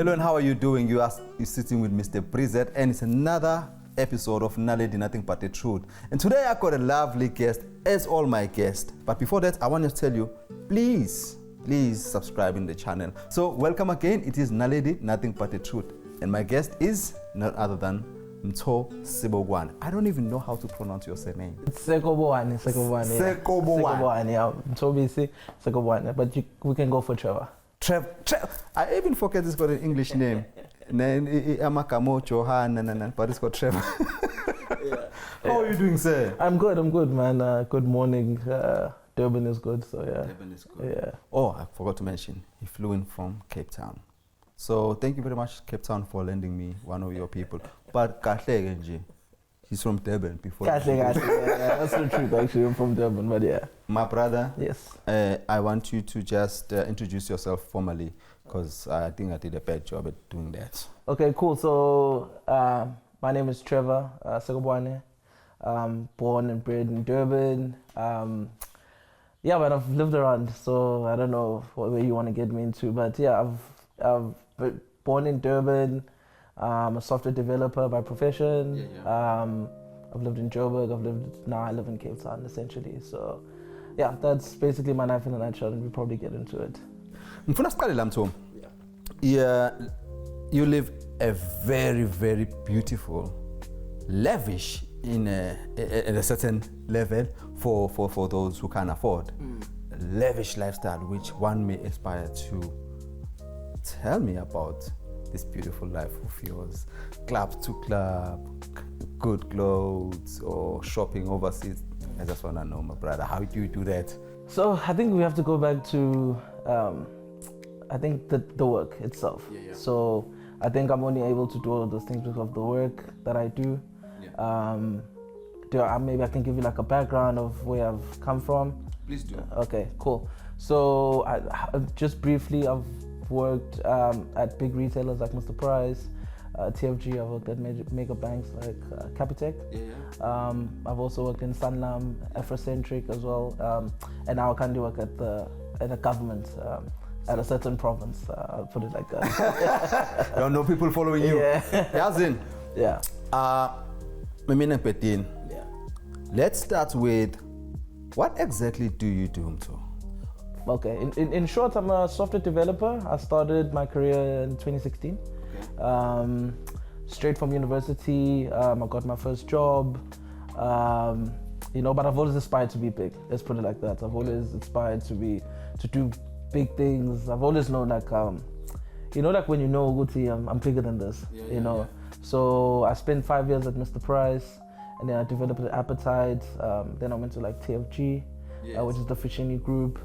Hello, and how are you doing? You're sitting with Mr. Brizet, and it's another episode of Naledi, Nothing But the Truth. And today I got a lovely guest, as all my guests. But before that, I want to tell you, please subscribe in the channel. So welcome again. It is Naledi, Nothing But the Truth. And my guest is none other than Mtho Sebogwane. I don't even know how to pronounce your surname. It's Sekobwane. Yeah. Mtho BC, Sekobwane. But we can go for Trevor. I even forget it's got an English name. Amakamo Johan, but it's got Trevor. How are you doing, sir? I'm good, man. Good morning. Durban is good, so yeah. Durban is good. Yeah. Oh, I forgot to mention, he flew in from Cape Town. So thank you very much, Cape Town, for lending me one of your people. But Kahle Nje, he's from Durban before. Kahle, yeah, that's the truth, actually. I'm from Durban, but yeah. My brother, yes. I want you to just introduce yourself formally, because I think I did a bad job at doing that. Okay, cool. So my name is Trevor Sekobwane. Born and bred in Durban. Yeah, but I've lived around, so I don't know what way you want to get me into. But yeah, I've born in Durban. I'm a software developer by profession. I've lived in Joburg. Now I live in Cape Town, essentially. So yeah, that's basically my life in a nutshell, and we'll probably get into it. Yeah, you live a very, very beautiful, lavish in a certain level for those who can afford. Lavish lifestyle, which one may aspire to. Tell me about this beautiful life of yours. Club to club, good clothes, or shopping overseas. I just want to know, my brother, how do you do that? So I think we have to go back to I think the work itself. So I think I'm only able to do all of those things because of the work that I do. Maybe I can give you like a background of where I've come from. Please do. Okay, cool. So I just briefly, I've worked at big retailers like Mr. Price, TFG. I've worked at mega banks like Capitec. I've also worked in Sanlam, Afrocentric as well, and now I currently work at the government. At a certain province, I'll put it like that. There are no people following you. Yeah. Yeah. Let's start with, what exactly do you do, Mtho? Okay, in short, I'm a software developer. I started my career in 2016. Straight from university, I got my first job. But I've always aspired to be big. Let's put it like that. I've always aspired to do big things. I've always known like when you know Guti, I'm bigger than this. So I spent 5 years at Mr. Price, and then I developed an appetite. Then I went to like TFG, which is the Fishini group,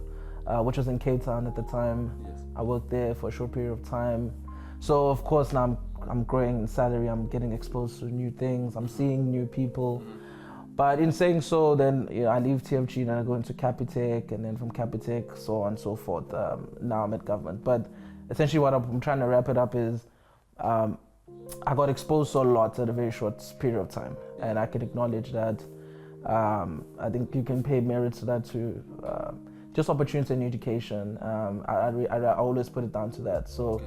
which was in Cape Town at the time. I worked there for a short period of time. So of course now I'm growing in salary. I'm getting exposed to new things. I'm seeing new people. But in saying so, then I leave TFG and I go into Capitec, and then from Capitec, so on and so forth. Now I'm at government. But essentially what I'm trying to wrap it up is I got exposed to a lot at a very short period of time. And I can acknowledge that. I think you can pay merits to that too. Just opportunity in education. I always put it down to that. So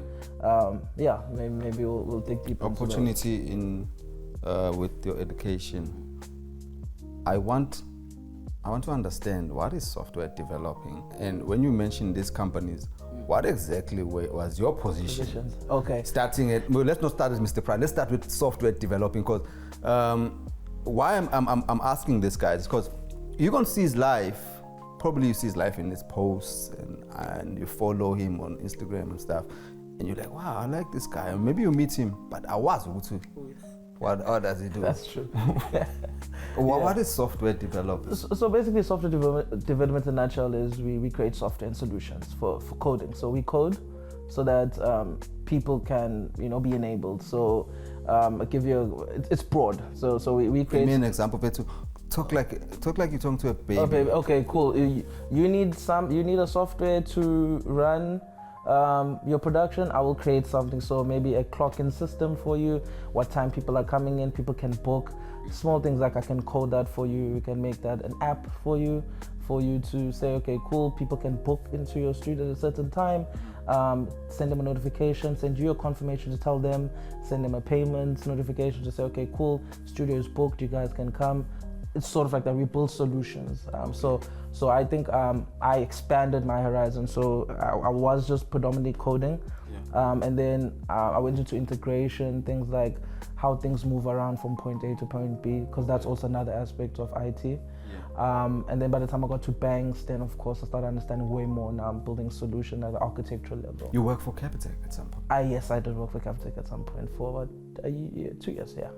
maybe we'll dig deeper into that. Opportunity in with your education. I want to understand, what is software developing, and when you mention these companies, what exactly was your position? Okay. Let's not start with Mr. Price. Let's start with software developing, because why I'm asking this guy is because you can see his life. Probably you see his life in his posts, and you follow him on Instagram and stuff, and you're like, wow, I like this guy. Maybe you meet him, but I was too. What does he do? That's true. What is software development? So basically, software development in a nutshell is we create software and solutions for coding. So we code so that people can be enabled. So I give you it's broad. So we create. Give me an example, Petu. Talk like you're talking to a baby. Okay, cool. You need a software to run your production. I will create something, so maybe a clock-in system for you, what time people are coming in, people can book small things like I can code that for you. We can make that an app for you for you to say, okay, cool, people can book into your studio at a certain time, send them a notification, send you a confirmation to tell them, send them a payment notification to say, okay, cool, studio is booked, you guys can come. It's sort of like that. We build solutions. So I think I expanded my horizon. So I was just predominantly coding, and then I went into integration, things like how things move around from point A to point B, because that's also another aspect of IT. And then by the time I got to banks, then of course I started understanding way more. Now I'm building solution at the architectural level. You work for Capitec at some point? Yes, I did work for Capitec at some point for about a year, 2 years, yeah.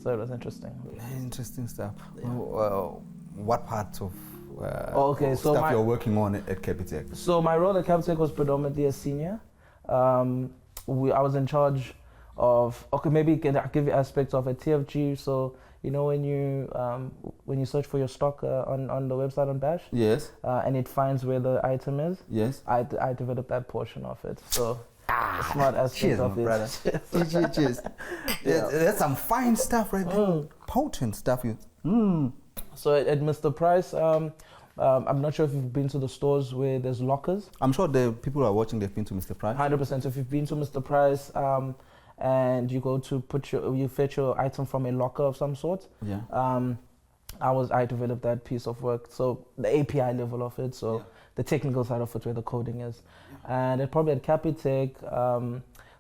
So it was interesting. Interesting stuff. Yeah. What parts of so stuff you're working on at Capitec? So my role at Capitec was predominantly a senior. I was in charge of, maybe I'll give you aspects of a TFG. So you know when you search for your stock on the website on Bash, yes, and it finds where the item is. Yes, I developed that portion of it. So smart aspect of it. Brother. Cheers. Yeah. That's some fine stuff right there. Potent stuff. So at Mr. Price, I'm not sure if you've been to the stores where there's lockers. I'm sure the people who are watching, they've been to Mr. Price. 100%. So if you've been to Mr. Price and you go to you fetch your item from a locker of some sort. Yeah. I developed that piece of work. So the API level of it. So the technical side of it, where the coding is, and it probably at Capitec.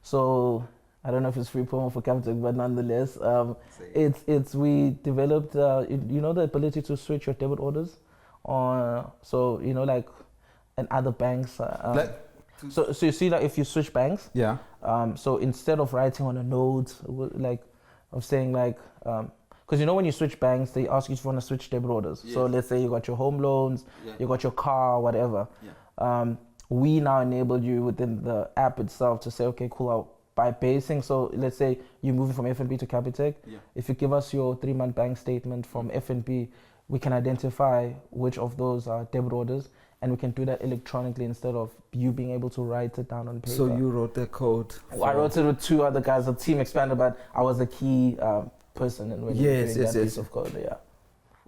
So I don't know if it's free promo for Capitec, but nonetheless, it's we developed you know the ability to switch your debit orders on. So you know like in other banks. So you see that if you switch banks. Yeah. So instead of writing on a note like of saying like. Because you know when you switch banks, they ask you if you want to switch debit orders. Yes. So let's say you got your home loans, you got your car, whatever. Yeah. We now enable you within the app itself to say, okay, cool, by basing. So let's say you're moving from FNB to Capitec. Yeah. If you give us your 3-month bank statement from FNB, we can identify which of those are debit orders, and we can do that electronically instead of you being able to write it down on paper. So you wrote the code? I wrote it with 2 other guys. The team expanded, but I was the key person and when piece of code,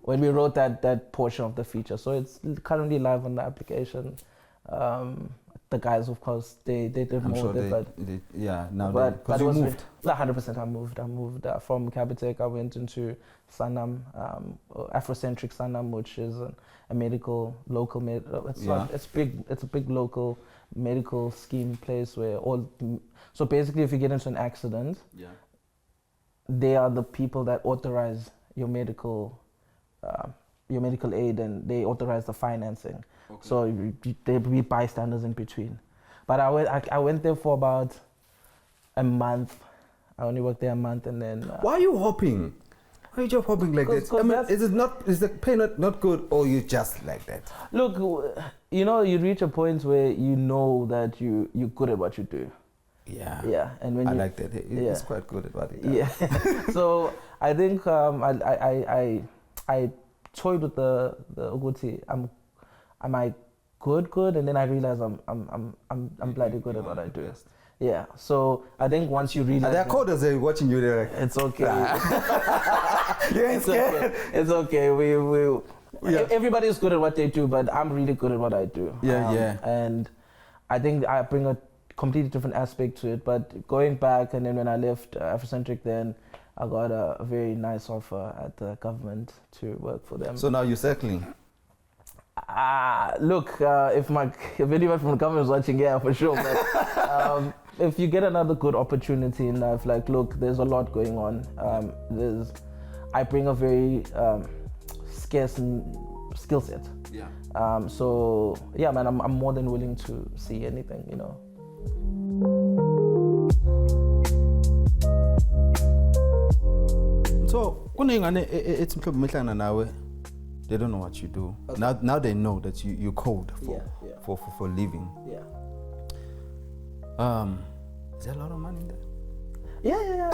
when we wrote that portion of the feature. So it's currently live on the application. The guys, of course, they did more sure with it, because you moved. 100%. I moved from Capitec. I went into Sanlam, Afrocentric Sanlam, which is a medical local it's a big local medical scheme place where so basically if you get into an accident, they are the people that authorize your medical aid, and they authorize the financing. Okay. So they be bystanders in between. But I went there for about a month. I only worked there a month, and then. Why are you hopping? Why are you just hopping like this? I mean, is the pay not good, or you just like that? Look, you know, you reach a point where you know that you're good at what you do. Yeah, and when I like that. It's quite good at what it does. Yeah. So I think I toyed with the Uguti. Am I good? And then I realized I'm bloody good at what I do. Best. Yeah. So I think once you realize there are coders there watching you there. It's okay. You ain't scared. It's okay. Everybody is good at what they do, but I'm really good at what I do. And I think I bring a completely different aspect to it. But going back, and then when I left Afrocentric, then I got a very nice offer at the government to work for them. So now you're circling? Look, if anyone from the government is watching, yeah, for sure. But if you get another good opportunity in life, like, look, there's a lot going on. I bring a very scarce skill set. Yeah. So yeah, man, I'm more than willing to see anything, you know. So, it's nawe. They don't know what you do. Okay. Now they know that you code for living. Yeah. Is there a lot of money in there? Yeah.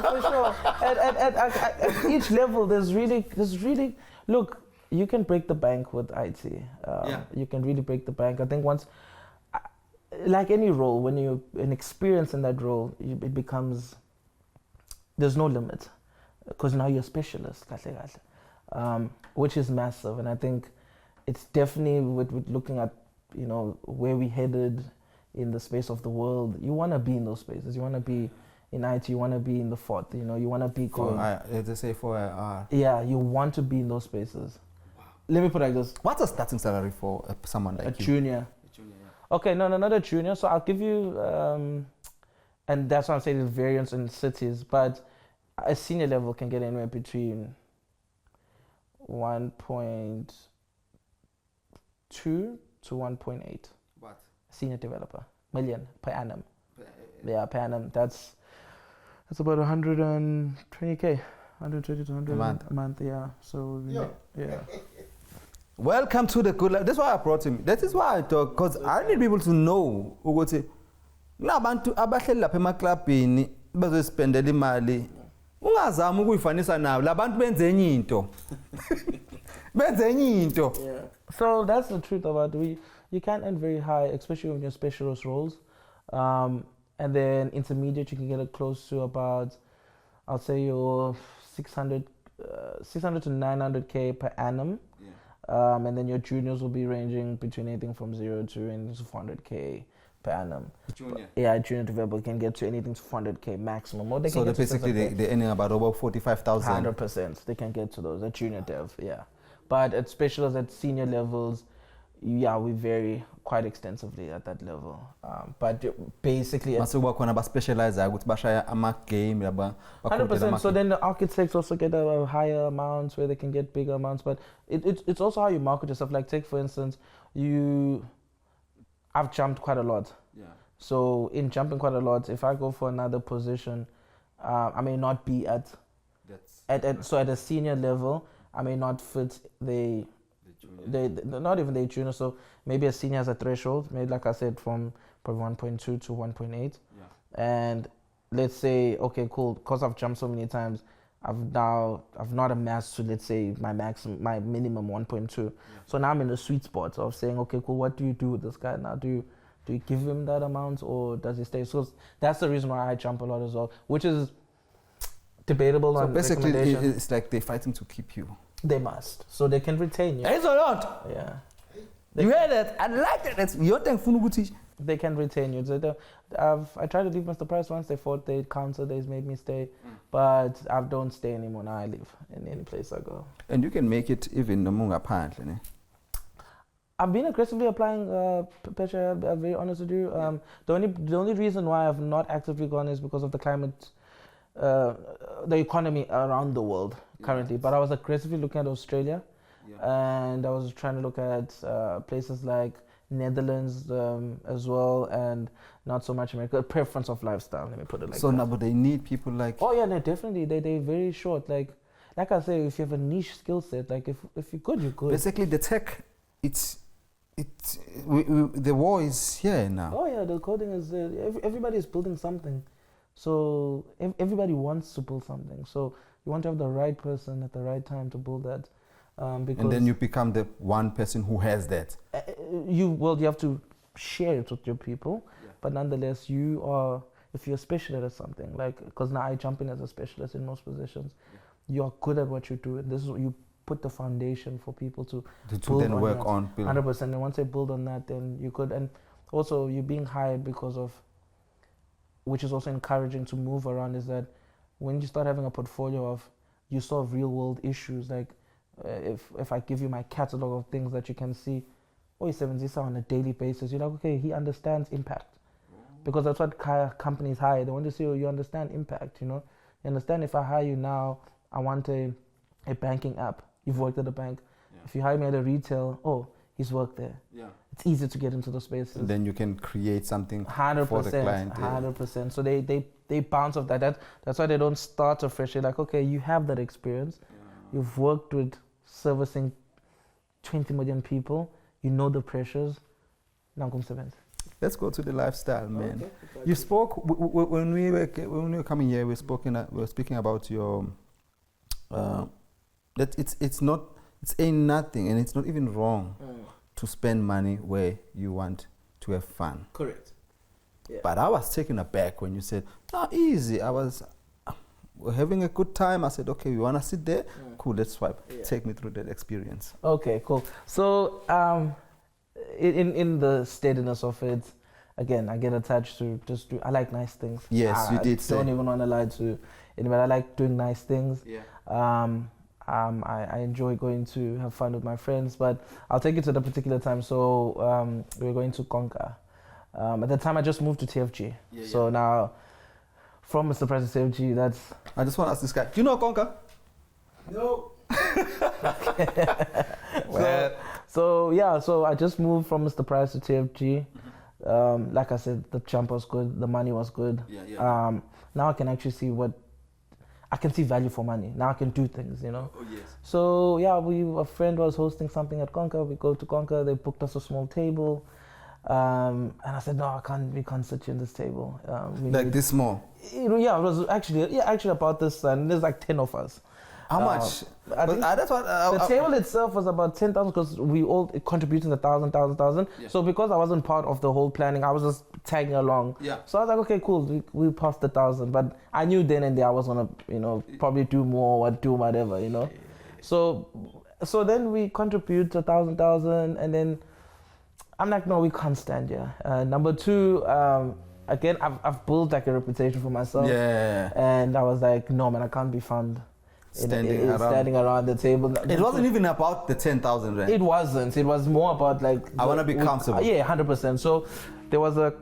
For sure. At each level, there's really. Look, you can break the bank with IT. You can really break the bank. I think once, like any role, when you're an experience in that role, it becomes. There's no limit, because now you're a specialist. which is massive. And I think it's definitely with looking at, you know, where we headed in the space of the world, you want to be in those spaces. You want to be in IT, you want to be in the fort, you know, you want to be going. They say for Yeah, you want to be in those spaces. Wow. Let me put it like this. What's a starting salary for someone like a you? Junior. A junior, yeah. Okay, no, not a junior. So I'll give you, and that's why I'm saying there's variance in cities, but a senior level can get anywhere between 1.2 to 1.8. What? Senior developer million per annum. Yeah, per annum. That's about 120k, 120 to 100 a month. Yeah. So yeah. Welcome to the good life. That's why I brought him. That is why I talk, because I need people to know ukuthi nabantu abahleli lapha emaklabhini bezospendela imali. Ungazama ukuyifanisa nabo. Labantu benze enye into. Benze enye into. Yeah. So that's the truth about it. You can earn very high, especially when you're specialist roles. And then intermediate, you can get it close to about, I'll say your 600 to 900k per annum. Yeah. And then your juniors will be ranging between anything from 0 to 400k per annum. Junior? Yeah, junior developer can get to anything to 400k maximum. Or they so can basically they're earning about over 45,000. 100%. They can get to those at junior dev, yeah. But at specialists at senior levels, yeah, we vary quite extensively at that level. But basically, 100%. So then the architects also get a higher amounts where they can get bigger amounts. But it's also how you market yourself. Like take for instance, I've jumped quite a lot. Yeah. So in jumping quite a lot, if I go for another position, I may not be at a senior level. I may not fit not even the junior, so maybe a senior has a threshold, maybe like I said, from probably 1.2 to 1.8. Yeah. And let's say, okay, cool, because I've jumped so many times, I've not amassed to, let's say, my minimum 1.2. Yeah. So now I'm in the sweet spot of saying, okay, cool, what do you do with this guy now? Do you give him that amount or does he stay? So that's the reason why I jump a lot as well, which is debatable. So basically, it's like they're fighting to keep you. They must, so they can retain you. It's a lot. Yeah. You hear that? I like that. That's your thing. They can retain you. So I tried to leave Mr. Price once. They fought. They countered. They made me stay, but I don't stay anymore now. I leave in any place I go. And you can make it even no more apparently. I've been aggressively applying pressure. I'm very honest with you. The only reason why I've not actively gone is because of the climate. The economy around the world currently, but I was aggressively looking at Australia, and I was trying to look at places like Netherlands as well, and not so much America. Preference of lifestyle, let me put it like that. So now, but they need people like. Oh yeah, no, definitely. They're very short. Like I say, if you have a niche skill set, like if you're good, you're good. Basically, the tech, the war is here now. Oh yeah, the coding is everybody is building something. So everybody wants to build something. So you want to have the right person at the right time to build that. Because and then you become the one person who has that. You have to share it with your people. Yeah. But nonetheless, if you're a specialist at something, like, because now I jump in as a specialist in most positions, you're good at what you do. And this is you put the foundation for people to then on work on. 100%. And once they build on that, then you could. And also you're being hired because of, which is also encouraging to move around, is that when you start having a portfolio of, you solve real world issues, like if I give you my catalog of things that you can see, he's this on a daily basis, you're like, okay, he understands impact. Because that's what companies hire. They want to see you understand impact, You understand, if I hire you now, I want a banking app. You've worked at a bank. Yeah. If you hire me at a retail, he's worked there. Yeah. It's easy to get into those spaces. And then you can create something 100%, for the client. 100%. So they bounce off that. That's why they don't start afresh. They're like, okay, you have that experience. Yeah. You've worked with servicing 20 million people. You know the pressures. Now come 7. Let's go to the lifestyle, man. Okay. You spoke when we were coming here. We were speaking about your that it's ain't nothing, and it's not even wrong to spend money where you want to have fun. Correct. Yeah. But I was taken aback when you said, "No, easy." I was, were having a good time. I said, okay, you want to sit there? Cool, let's swipe. Take me through that experience. Okay, cool. So, in the steadiness of it, again, I get attached to I like nice things. Yes, you did say. I don't even want to lie to anybody. I like doing nice things. Yeah. I enjoy going to have fun with my friends, but I'll take it to the particular time. So we were going to Konka. At the time, I just moved to TFG. So now, from Mr. President TFG, that's... I just want to ask this guy, do you know Konka? No. Well, so I just moved from Mr. Price to TFG. Like I said, the jump was good, the money was good. Now I can actually see I can see value for money. Now I can do things, you know. Oh, yes. So a friend was hosting something at Konka. We go to Konka. They booked us a small table, and I said, no, we can't sit here in this table. This small. It was actually about this, and there's like 10 of us. How much? I think the table itself was about 10,000 because we all contributed 1,000. Yeah. So because I wasn't part of the whole planning, I was just tagging along. Yeah. So I was like, okay, cool, we passed 1,000. But I knew then and there I was gonna, probably do more or do whatever, So then we contribute 1,000, and then I'm like, no, we can't stand here. Number two, again, I've built like a reputation for myself. Yeah. And I was like, no, man, I can't be found standing around the table. It wasn't even about the 10,000 rand. It wasn't. It was more about like... I want to be comfortable. Yeah, 100%. So there was a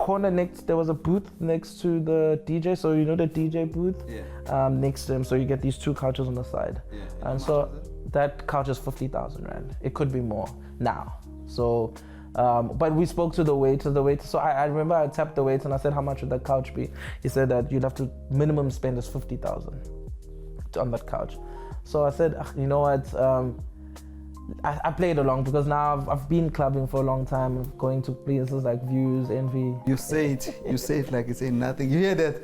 there was a booth next to the DJ. So you know the DJ booth? Yeah. Next to him. So you get these two couches on the side. Yeah. And so that couch is 50,000 rand. It could be more now. So... but we spoke to the waiter. So I remember I tapped the waiter and I said, how much would that couch be? He said that you'd have to minimum spend is 50,000 on that couch. So I said, you know what? I played along because now I've been clubbing for a long time, going to places like Views, Envy. You say it like it's saying nothing. You hear that?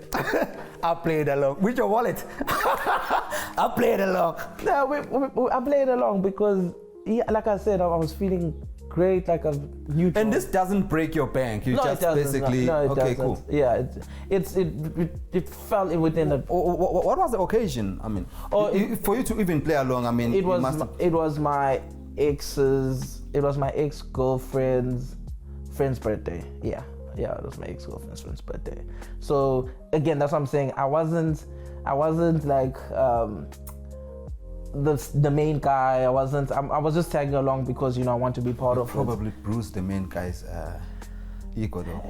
I played along. With your wallet. I played along. No, I played along because, like I said, I was feeling great, like a neutral. And this doesn't break your bank. You just basically doesn't. Cool. Yeah, it fell within the. What was the occasion? I mean, for you to even play along, I mean, it was my ex-girlfriend's friend's birthday. Yeah, it was my ex-girlfriend's friend's birthday. So again, that's what I'm saying. I wasn't like the main guy. I was just tagging along because I want to be part of probably bruised the main guy's ego though.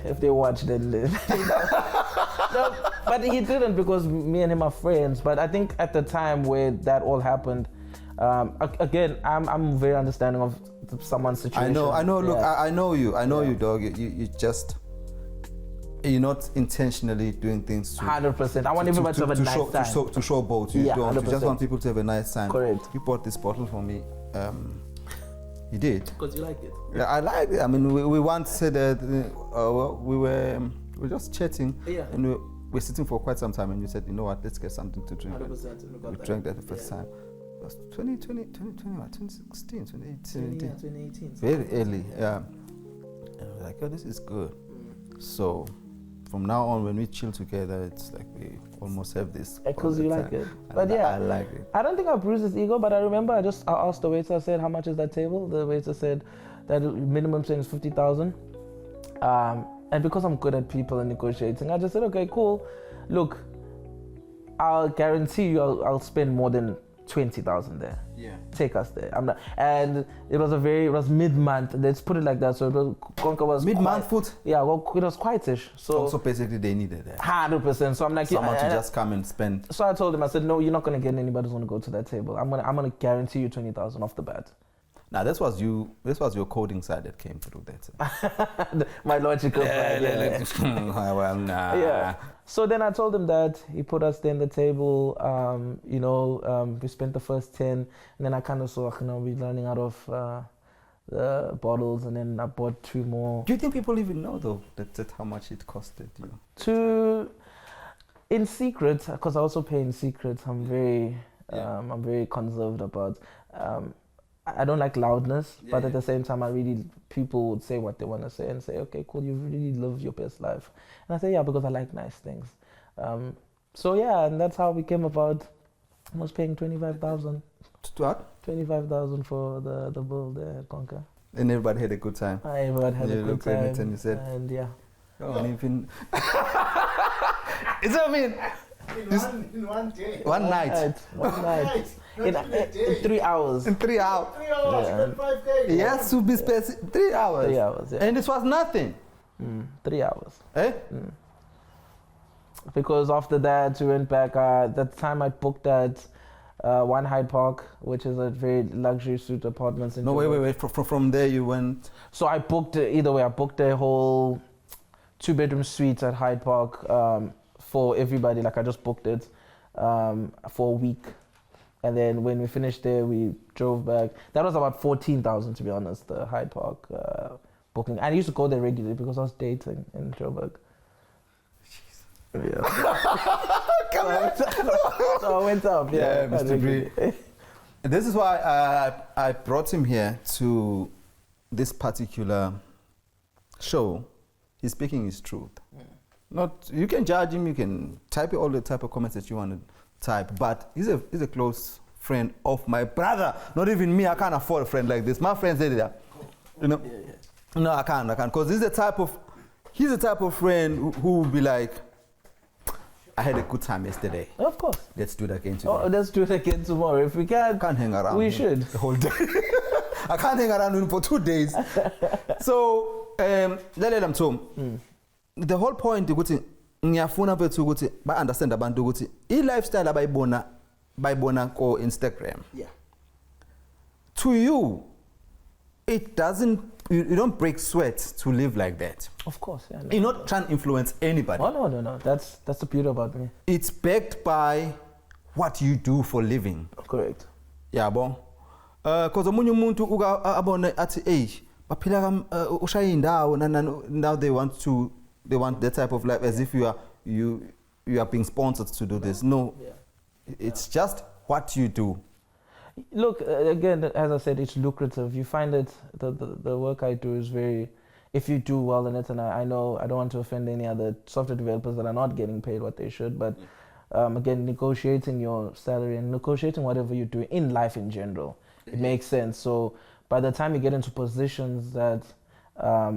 If they watch, then no, but he didn't because me and him are friends. But I think at the time where that all happened, again, I'm very understanding of someone's situation. I know. Look, yeah. I know you, dog. You just. You're not intentionally doing things 100%. I want everybody to have a nice time. To showboat. You don't. 100%. You just want people to have a nice time. Correct. You bought this bottle for me. You did. Because you like it. Yeah, I like it. I mean, we once said that we were just chatting. Yeah. And we were sitting for quite some time, and you said, you know what, let's get something to drink. 100%. We drank that the first time. It was 2016, 2018. Yeah, 2018. Very early. Yeah. And I was like, oh, this is good. So. From now on, when we chill together, it's like we almost have this. Because you like it. But I like it. I don't think I bruised his ego, but I remember I asked the waiter, I said, how much is that table? The waiter said that minimum spend is 50,000. And because I'm good at people and negotiating, I just said, okay, cool. Look, I'll guarantee you I'll spend more than 20,000 there. Yeah. Take us there. And it was mid-month. Let's put it like that. So Konka was mid-month food. Yeah, well, it was quite-ish. So basically they needed that. 100%. So I'm like, someone to just come and spend. So I told him, I said, no, you're not gonna get anybody who's gonna go to that table. I'm gonna guarantee you 20,000 off the bat. Now this was your coding side that came through that. My logical side. Yeah. Well, nah. Yeah. So then I told him that. He put us there in the table. We spent the first 10, and then I kind of saw, we're running out of the bottles, and then I bought 2 more. Do you think people even know though that how much it costed you? In secret, because I also pay in secret. I'm very conserved about. I don't like loudness, but at the same time, people would say what they want to say and say, okay, cool, you really live your best life. And I say, yeah, because I like nice things. So yeah, and that's how we came about. I was paying 25,000. What? 25,000 for the bull, the Conquer. And everybody had a good time. Everybody had a good looked at it time. and you said, And yeah. oh, and even. It's what I mean. In one day. One night. One night. Not even a day. In 3 hours. In 3 hours. 3 hours, Yeah. 5K. Yes, to be specific. 3 hours. 3 hours, yeah. And it was nothing. 3 hours. Eh? Because after that, we went back. That time I booked at One Hyde Park, which is a very luxury suite apartments. In No, Joburg. wait. From there you went. So I booked either way. I booked a whole 2-bedroom suite at Hyde Park for everybody. Like I just booked it for a week, and then when we finished there, we drove back. That was about 14,000 to be honest. The Hyde Park booking. I used to go there regularly because I was dating in Joburg. Yeah. Come on. So I went up. Yeah, quite Mr. Bree. regularly. This is why I brought him here to this particular show. He's speaking his truth. Not you can judge him, you can type all the type of comments that you want to type, but he's a close friend of my brother. Not even me. I can't afford a friend like this. My friends did that. You know. No, I can't, because he's the type of friend who will be like, I had a good time yesterday. Of course. Let's do it again today. Oh, let's do it again tomorrow. If we can, I can't hang around. we should. The whole day. I can't hang around with him for 2 days. So, lalela Mtho. The whole point ukuthi ngiyafuna bethu ukuthi ba understand abantu ukuthi I lifestyle abayibona ko Instagram. Yeah. To you, it doesn't. You don't break sweat to live like that. Of course. Yeah, no. You're not trying to influence anybody. Oh no. That's the beauty about me. It's backed by what you do for living. Correct. Yabo. Because omunye umuntu uka abone athi hey baphila ushaya indawo now they want that type of life as if you are being sponsored to do this. No. Yeah. It's just what you do. Look, again, as I said, it's lucrative. You find it, the work I do is very, if you do well in it, and I know I don't want to offend any other software developers that are not getting paid what they should, but again, negotiating your salary and negotiating whatever you do in life in general, it makes sense. So by the time you get into positions that are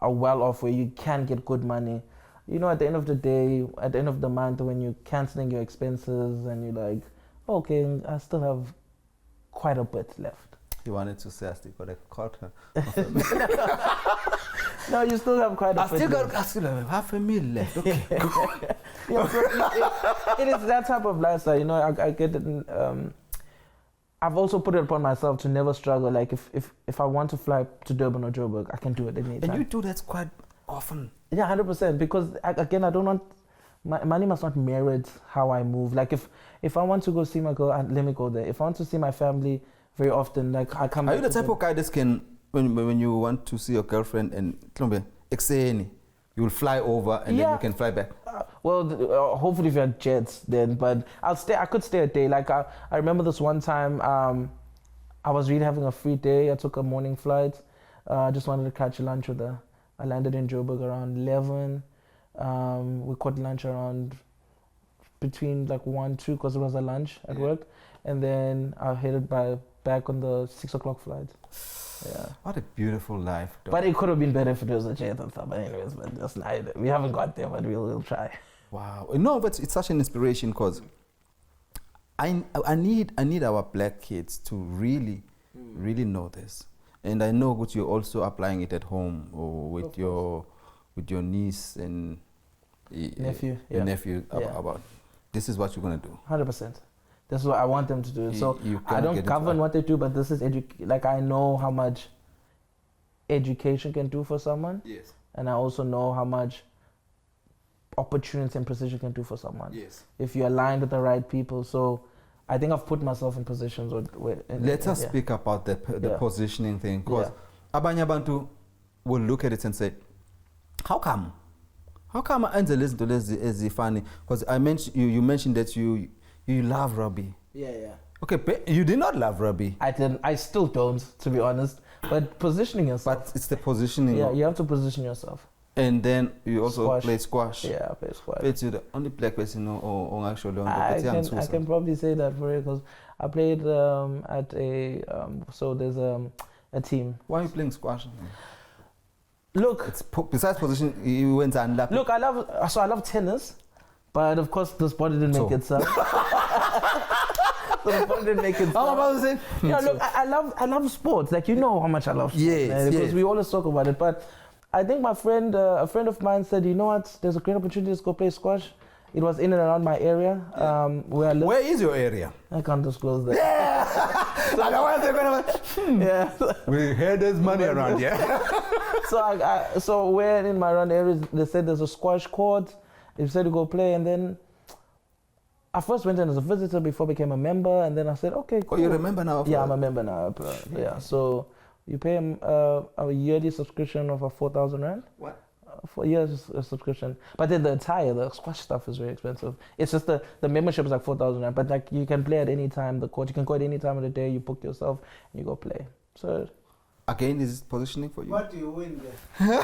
well off where you can get good money, you know, at the end of the day, at the end of the month, when you're canceling your expenses and you're like, okay, I still have quite a bit left. He wanted to say I still got a quarter. No, you still have quite a I bit still left. got half a meal left. Okay. Yeah, so it is that type of lifestyle, you know. I get it. I've also put it upon myself to never struggle. Like if I want to fly to Durban or Joburg, I can do it anytime. And you do that quite often. Yeah, 100%. Because again, I don't want money must not merit how I move. Like if I want to go see my girl, let me go there. If I want to see my family very often, like I come. Are you back the to type of guy that can when you want to see your girlfriend and you will fly over and then you can fly back? Well, hopefully if you had jets then, but I could stay a day. Like I remember this one time, I was really having a free day. I took a morning flight. I just wanted to catch lunch with her. I landed in Joburg around 11. We caught lunch around between like 1, 2 because it was a lunch at work, and then I headed back on the 6 o'clock flight. Yeah. What a beautiful life. Though. But it could have been better if it was a jet and stuff. But anyways, but just we haven't got there, but we'll try. Wow. No, but it's such an inspiration because I need our black kids to really know this, and I know that you're also applying it at home or with your niece and nephew. Your nephew about this is what you're gonna do. 100%. That's what I want them to do. So You I don't govern what they do, but this is like I know how much education can do for someone. Yes. And I also know how much opportunity and precision can do for someone. Yes. If you're aligned with the right people. So I think I've put myself in positions where let us speak about the positioning thing, because abanye abantu will look at it and say, how come I enze lezi zinto lezi ezifani? Because you mentioned that you love rugby. Yeah. Okay, but you did not love rugby. I still don't, to be honest. But positioning yourself. But it's the positioning. Yeah, you have to position yourself. And then you also Squash. play squash. Yeah, I play squash. But you're the only black person or actually on I the can probably say that for it because I played at a so there's a team. Why are you playing squash? Look, It's besides position, you went and lap. look, I love tennis, but of course this body didn't make itself. So the body didn't make itself. How about say? Yeah, look, I love sports. Like, you know how much I love sports. Yes, Because yes. we always talk about it. But I think my friend, a friend of mine said, you know what, there's a great opportunity to go play squash. It was in and around my area where I live. Where is your area? I can't disclose that. Otherwise they're gonna. Yeah. We hear there's money around here. So where in my around area, they said there's a squash court. They said to go play, and then I first went in as a visitor before I became a member, and then I said, okay, cool. Oh, you remember now? Yeah, I'm a member now. Yeah, so you pay a yearly subscription of 4,000 rand. What? For years subscription, but then the attire, the squash stuff is very expensive. It's just the membership is like 4,000 rand, but like you can play at any time. The court, you can go at any time of the day. You book yourself and you go play. So Again, is it positioning for you? What do you win there?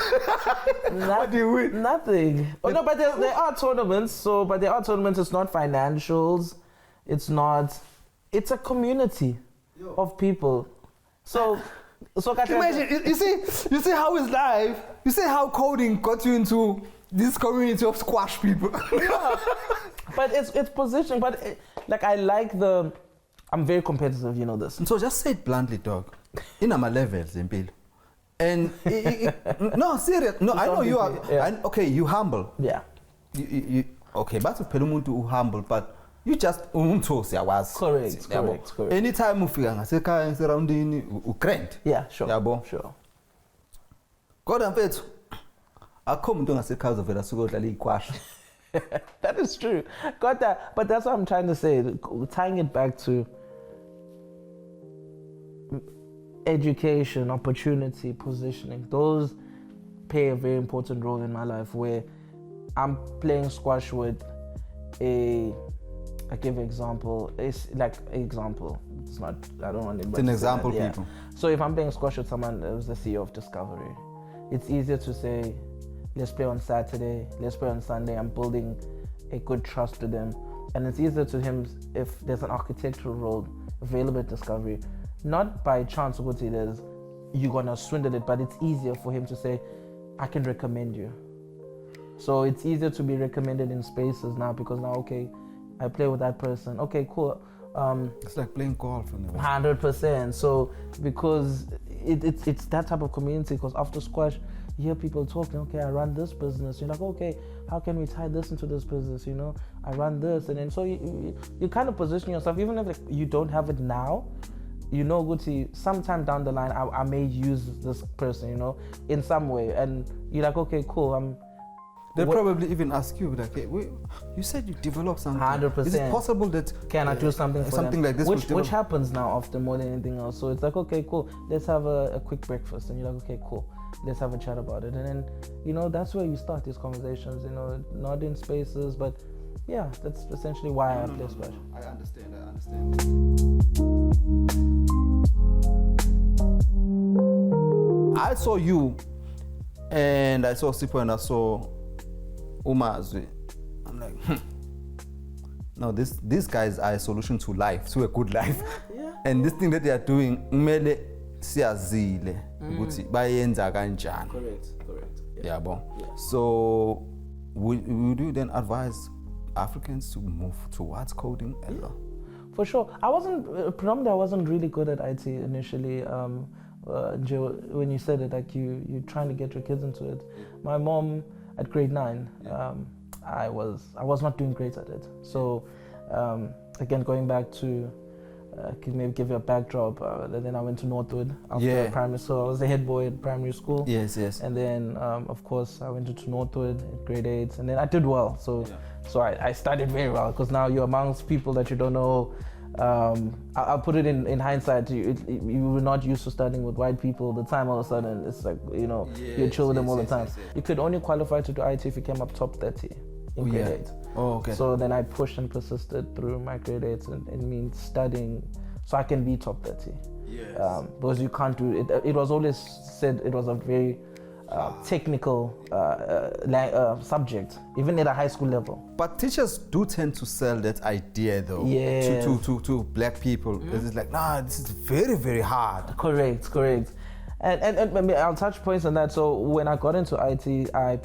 What do you win? Nothing. Oh no, but there are tournaments. So, but there are tournaments. It's not financials. It's not. It's a community of people. So Imagine, you see how it's live. You see how coding got you into this community of squash people. Yeah. But it's positioned. But like I like I'm very competitive. You know this. So just say it bluntly, dog. In my levels, in Bill. And no, serious. No, I know you are. Yeah. Okay, you humble. Yeah. You okay, but phela umuntu humble, but you just Mtho siyawazi. Correct. Anytime ufika ngasekhaya ngisurroundini ugrand. Yeah, sure. Yabo. Sure. Kodwa mfethu akho umuntu ongasekhaya uzovela suka odlala iqhwasha. That is true. Got that. But that's what I'm trying to say. Tying it back to education, opportunity, positioning. Those play a very important role in my life where I'm playing squash with I give an example. It's like an example. It's not, I don't want anybody It's an to say example, that, yeah. people. So if I'm playing squash with someone who's the CEO of Discovery, it's easier to say, let's play on Saturday, let's play on Sunday. I'm building a good trust with them. And it's easier to him if there's an architectural role available at Discovery. Not by chance, you're gonna swindle it, but it's easier for him to say, I can recommend you. So it's easier to be recommended in spaces now because now, okay, I play with that person. Okay, cool. It's like playing golf. 100%. So because it's that type of community. Because after squash, you hear people talking. Okay, I run this business. You're like, okay, how can we tie this into this business? You know, I run this, and then so you kind of position yourself, even if you don't have it now. You know, Guti, sometime down the line, I may use this person, you know, in some way. And you're like, okay, cool. They'll probably even ask you, like, hey, you said you developed something. 100%. Is it possible that... Can I do something for something them? like this? Which happens now often more than anything else. So it's like, okay, cool. Let's have a quick breakfast. And you're like, okay, cool. Let's have a chat about it. And then, you know, that's where you start these conversations, you know, not in spaces, but yeah, that's essentially why I play squash. I understand. I saw you, and I saw Sipo, and I saw Umazwi. I'm like, no, these guys are a solution to life, to a good life. Yeah. And this thing that they are doing, kumele siyazile ukuthi bayenza kanjani. Correct. Yeah, bon. Yeah. So, would you then advise Africans to move towards coding? Yeah. For sure. I wasn't really good at IT initially. When you said it, like you're trying to get your kids into it. My mom at grade 9, I was not doing great at it. So again, going back to maybe give you a backdrop. Then I went to Northwood after primary school. I was the head boy at primary school. Yes. And then of course I went to Northwood at grade 8, and then I did well. So I studied very well because now you're amongst people that you don't know. I'll put it in hindsight. You were not used to studying with white people all the time. All of a sudden, it's like, you know, you chill with them all the time. You could only qualify to do IT if you came up top 30 in grade 8. Oh, okay. So then I pushed and persisted through my grade 8 and means studying so I can be top 30. Yes. Because you can't do it. It was always said it was a very technical subject, even at a high school level. But teachers do tend to sell that idea though Yes. to black people. It's like, nah, this is very, very hard. Correct. And I mean, I'll touch points on that. So when I got into IT, I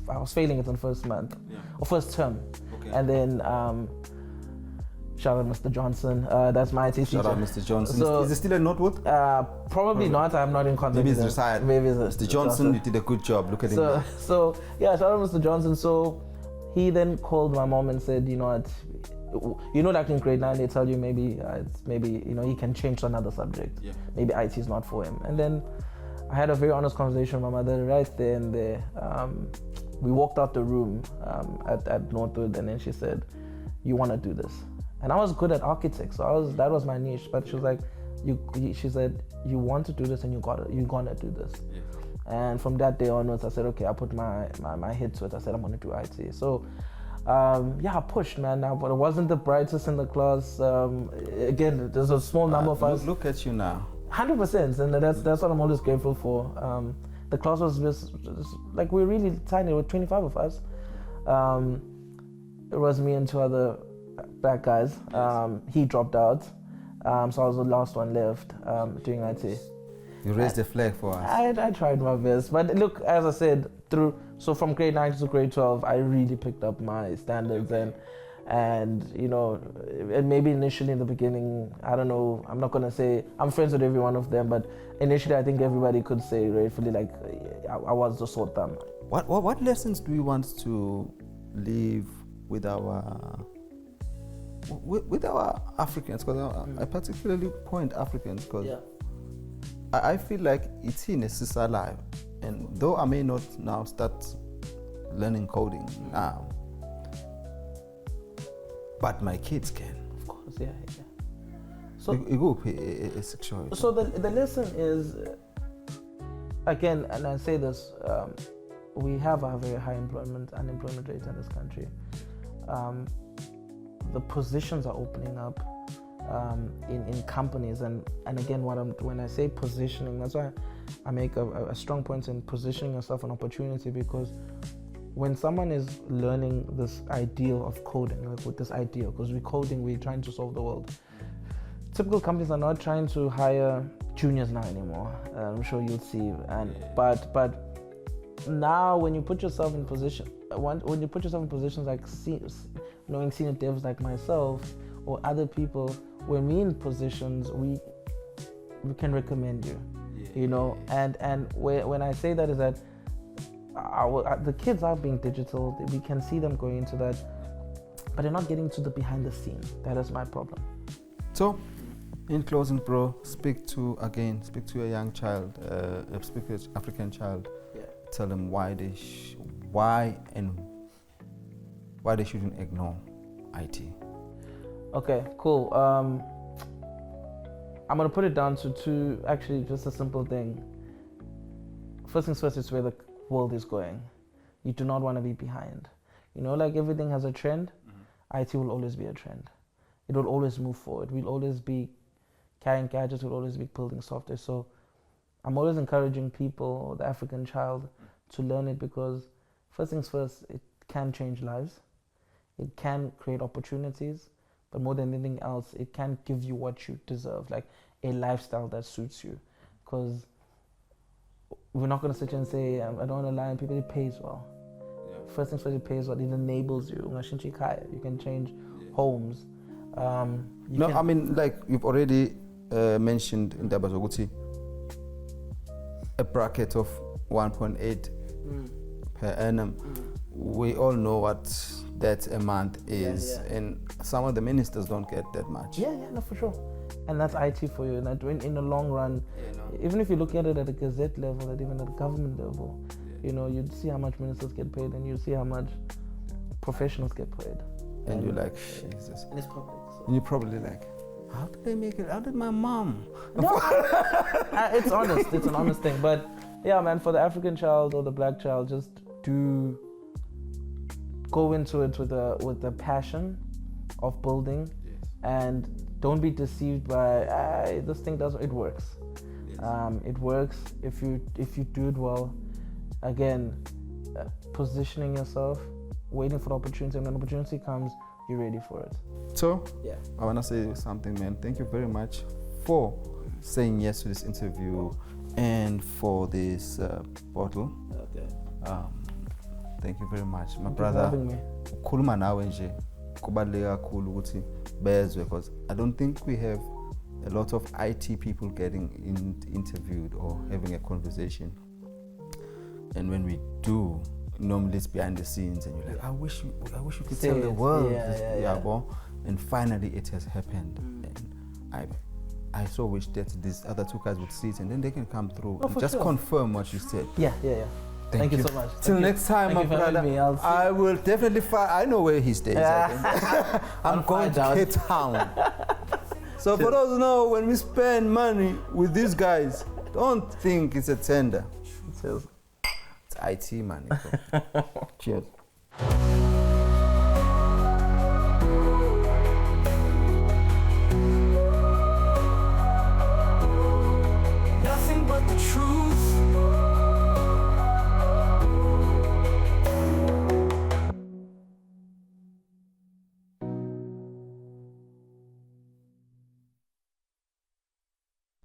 was failing it in first month or first term. Okay. And then shout out Mr. Johnson, that's my IT teacher. Shout out Mr. Johnson. So, is it still a Northwood? Probably not. I'm not in contact Maybe with he's him. retired. Maybe it's Mr. Johnson, you did a good job. Look at him. So yeah, shout out Mr. Johnson. So he then called my mom and said, you know what, like in grade 9 they tell you maybe he can change to another subject. Yeah. Maybe IT is not for him. And then I had a very honest conversation with my mother right there and there. We walked out the room at Northwood, and then she said, "You want to do this?" And I was good at architects, so that was my niche. But she was like, she said, "You want to do this, and you're gonna do this." Yeah. And from that day onwards, I said, "Okay." I put my head to it. I said, "I'm gonna do IT." So, I pushed, man. Now, but I wasn't the brightest in the class. Again, there's a small number of us. Look at you now. 100%, and that's what I'm always grateful for. The class was just like, we're really tiny. There were 25 of us. It was me and 2 other black guys. He dropped out, so I was the last one left doing IT. You raised the flag for us. I tried my best, but look, as I said, from grade 9 to grade 12, I really picked up my standards, and and maybe initially in the beginning, I don't know, I'm not gonna say I'm friends with every one of them, but initially I think everybody could say gratefully, like, I was the sore thumb. What lessons do you want to leave with our Africans? Because I particularly point Africans because I feel like it's in a alive, and though I may not now start learning coding now, but my kids can. Of course, yeah. So it will be a sexual. So the lesson is, again, and I say this, we have a very high unemployment rate in this country. The positions are opening up in companies, and again, when I say positioning, that's why I make a strong point in positioning yourself an opportunity, because when someone is learning this ideal of coding, like with this ideal, because we're trying to solve the world. Typical companies are not trying to hire juniors now anymore. I'm sure you'll see. But now when you put yourself in positions like knowing senior devs like myself or other people, when we're in positions, we can recommend you. And when I say that is that the kids are being digital. We can see them going into that, but they're not getting to the behind the scene. That is my problem. So, in closing, bro, speak to a young child, speak to an African child. Yeah. Tell them why they shouldn't ignore IT. Okay, cool. I'm gonna put it down to 2. Actually, just a simple thing. First things first, it's where the world is going. You do not want to be behind. Like everything has a trend. IT will always be a trend. It will always move forward. We'll always be carrying gadgets. We'll always be building software. So I'm always encouraging people, the African child, to learn it, because first things first, it can change lives. It can create opportunities, but more than anything else, it can give you what you deserve, like a lifestyle that suits you. Because we're not going to sit here and say, I don't want to lie, and people, it pays well. Yeah. First things first, it pays well. It enables you. You can change homes. I mean, like you've already mentioned in Dabazoguti, a bracket of 1.8 per annum. We all know what that a month is, and some of the ministers don't get that much. No, for sure. And that's IT for you. And in the long run, even if you look at it at a gazette level, and even at the government level, you'd see how much ministers get paid, and you see how much professionals get paid. And you're like, Jesus. And it's public. So. And you're probably like, how did they make it? How did my mom? No, it's honest. It's an honest thing. But yeah, man, for the African child or the black child, just do go into it with the passion of building, and don't be deceived by this thing doesn't. It works. It works if you do it well. Again, positioning yourself, waiting for the opportunity, and when the opportunity comes, you're ready for it. So, Yeah. I want to say something, man. Thank you very much for saying yes to this interview and for this bottle. Okay. Thank you very much, my Thank you for brother. having me. Ukhuluma nawe nje kubaluleke kakhulu ukuthi bezwe, because I don't think we have a lot of IT people getting interviewed or having a conversation. And when we do, normally it's behind the scenes, and you're like, I wish you could tell the world. Yeah. And finally, it has happened. And I so wish that these other two guys would see it, and then they can come through and just confirm what you said. Yeah. Thank you so much. Till next time, my brother. I will definitely find. I know where he stays. I'm going to Cape Town. So for those who know, when we spend money with these guys, don't think it's a tender. It's IT money. Cheers.